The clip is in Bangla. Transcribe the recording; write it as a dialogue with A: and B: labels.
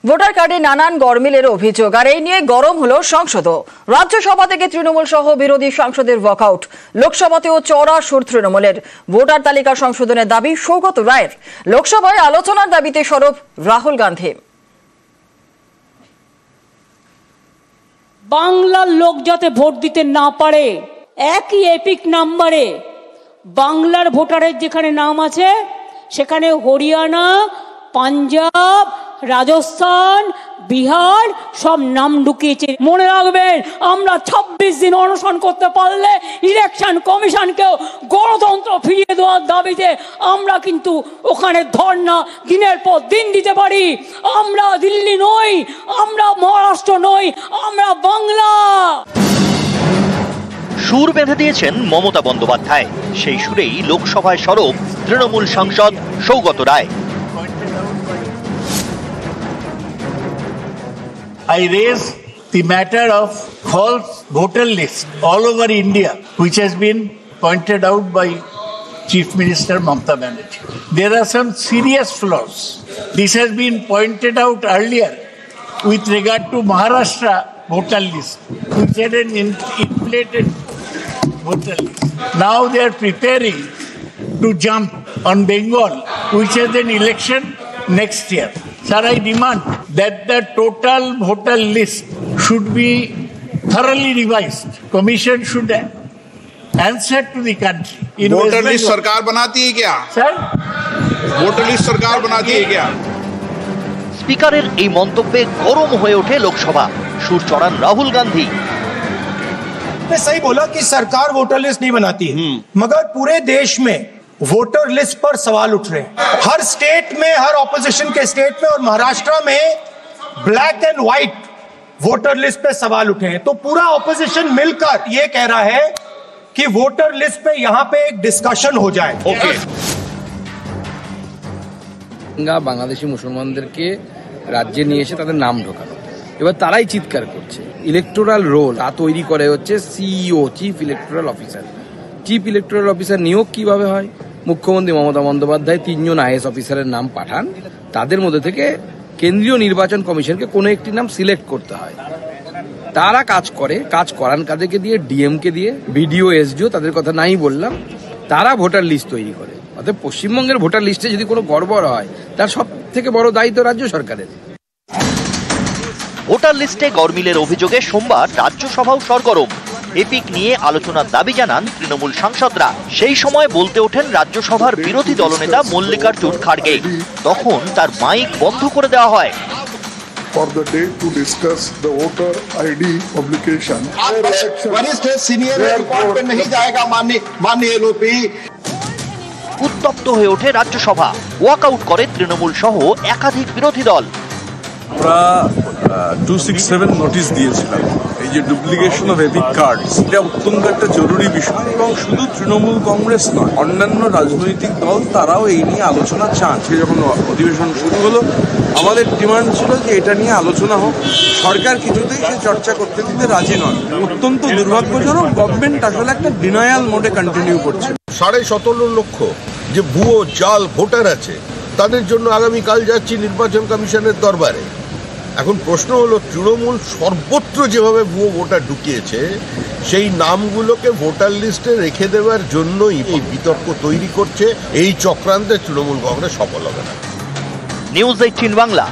A: ভোটার কার্ডে নানান গরমিলের অভিযোগ, আর এই নিয়ে গরম হলো সংসদও। রাজ্যসভা থেকে তৃণমূল সহ বিরোধী সাংসদের ওয়াকআউট। লোকসভাতেও চড়া সুর তৃণমূলের। ভোটার তালিকা সংশোধনের দাবি সৌগত রায়ের। লোকসভায় আলোচনার দাবিতে সরব রাহুল গান্ধী।
B: বাংলার লোক যাতে ভোট দিতে না পারে, একই এপিক নাম্বারে বাংলার ভোটারের যেখানে নাম আছে সেখানে হরিয়ানা, পাঞ্জাব, রাজস্থান, বিহার সব নাম ঢুকিয়েছে। মনে রাখবেন, আমরা 26 দিন অনশন করতে পারলে ইলেকশন কমিশনকেও গণতন্ত্র ফিরিয়ে দেওয়ার দাবিতে আমরা কিন্তু ওখানে ধর্ণা দিনের পর দিন দিতে পারি। আমরা দিল্লি নই, আমরা মহারাষ্ট্র নই, আমরা বাংলা।
C: সুর বেঁধে দিয়েছেন মমতা বন্দ্যোপাধ্যায়। সেই সুরেই লোকসভায় সরব তৃণমূল সাংসদ Saugata Roy.
D: I raise the matter of false voter list all over India, which has been pointed out by Chief Minister Mamata Banerjee. There are some serious flaws. This has been pointed out earlier with regard to Maharashtra voter list, which had an inflated voter list. Now they are preparing to jump on Bengal, which has an election next year. Sir, I demand that the total voter list should be thoroughly revised. Commission should answer to the country.
E: Voter list सरकार बनाती है क्या?
D: Sir?
E: वोटर लिस्ट सरकार बनाती है क्या?
C: স্পিকারের এই মন্তব্যে গরম হয়ে ওঠে লোকসভা। সুর চড়ান রাহুল गांधी।
F: ने सही बोला कि सरकार वोटर लिस्ट नहीं बनाती है, मगर पूरे देश में वोटर लिस्ट पर सवाल उठ रहे हैं। हर स्टेट में, हर ऑपोजिशन के स्टेट में और महाराष्ट्र में black and white voter list पे सवाल उठे हैं। तो पूरा ऑपोजिशन मिलकर ये कह रहा है कि वोटर लिस्ट पे यहाँ पे एक डिस्कशन हो जाए।
E: ओके।
G: বাংলাদেশি মুসলমানদেরকে রাজ্যে নিয়ে এসে তাদের নাম ঢোকানো, এবার তারাই চিৎকার করছে। ইলেকটোরাল রোল তা তৈরি করে হচ্ছে CEO, chief electoral officer. Chief electoral officer নিয়োগ কিভাবে হয়? মুখ্যমন্ত্রী মমতা বন্দ্যোপাধ্যায় 3 জন আইএস অফিসারের নাম পাঠান, তাদের মধ্যে থেকে কেন্দ্রীয় নির্বাচন কমিশনকে কোনো একটি নাম সিলেক্ট করতে হয়। তারা কাজ করে, কাজ করান কাদেরকে দিয়ে? ডিএমকে দিয়ে। বিডিও, এসডিও, তাদের কথা নাই বললাম। তারা ভোটার লিস্ট তৈরি করে। অর্থাৎ পশ্চিমবঙ্গের ভোটার লিস্টে যদি কোনো গড়বড় হয়, তার সব থেকে বড় দায়িত্ব রাজ্য সরকারের।
C: ভোটার লিস্টে গরমিলের অভিযোগে সোমবার রাজ্যসভাও সরগরম। এপিক নিয়ে আলোচনার দাবি জানান তৃণমূল সাংসদরা। সেই সময় বলতে ওঠেন রাজ্যসভার বিরোধী দলনেতা মল্লিকার্জুন খাড়গে। তখন তার মাইক বন্ধ করে দেওয়া হয়।
H: For the day to discuss the voter ID publication.
E: वरिष्ठ सीनियर रिपोर्ट पे नहीं जाएगा माननीय एलओपी।
C: উত্তপ্ত হয়ে ওঠে রাজ্যসভা। ওয়াকআউট করে তৃণমূল সহ একাধিক বিরোধী দল।
I: আমরা 267 নোটিশ দিয়েছিলাম। এই যে ডুপ্লিকেশন অফ এপিক কার্ড, এটা অত্যন্ত একটা জরুরি বিষয় এবং শুধু তৃণমূল কংগ্রেস নয়, অন্যান্য রাজনৈতিক দল তারাও এই নিয়ে আলোচনা চান। সে যখন অধিবেশন শুরু হলো, আমাদের ডিমান্ড ছিল যে এটা নিয়ে আলোচনা হোক। সরকার কিছুতেই সে চর্চা করতে দিতে রাজি নয়। অত্যন্ত দুর্ভাগ্যজনক, গভর্নমেন্ট আসলে একটা ডিনায়াল মোডে কন্টিনিউ করছে।
J: 17.5 লক্ষ যে ভুয়ো জাল ভোটার আছে, তাদের জন্য আগামীকাল যাচ্ছি নির্বাচন কমিশনের দরবারে। এখন প্রশ্ন হলো, তৃণমূল সর্বত্র যেভাবে ভুয়ো ভোটার ঢুকিয়েছে, সেই নামগুলোকে ভোটার লিস্টে রেখে দেওয়ার জন্যই এই বিতর্ক তৈরি করছে। এই চক্রান্তে তৃণমূল কংগ্রেস সফল হবে না।
C: নিউজ 18 বাংলা।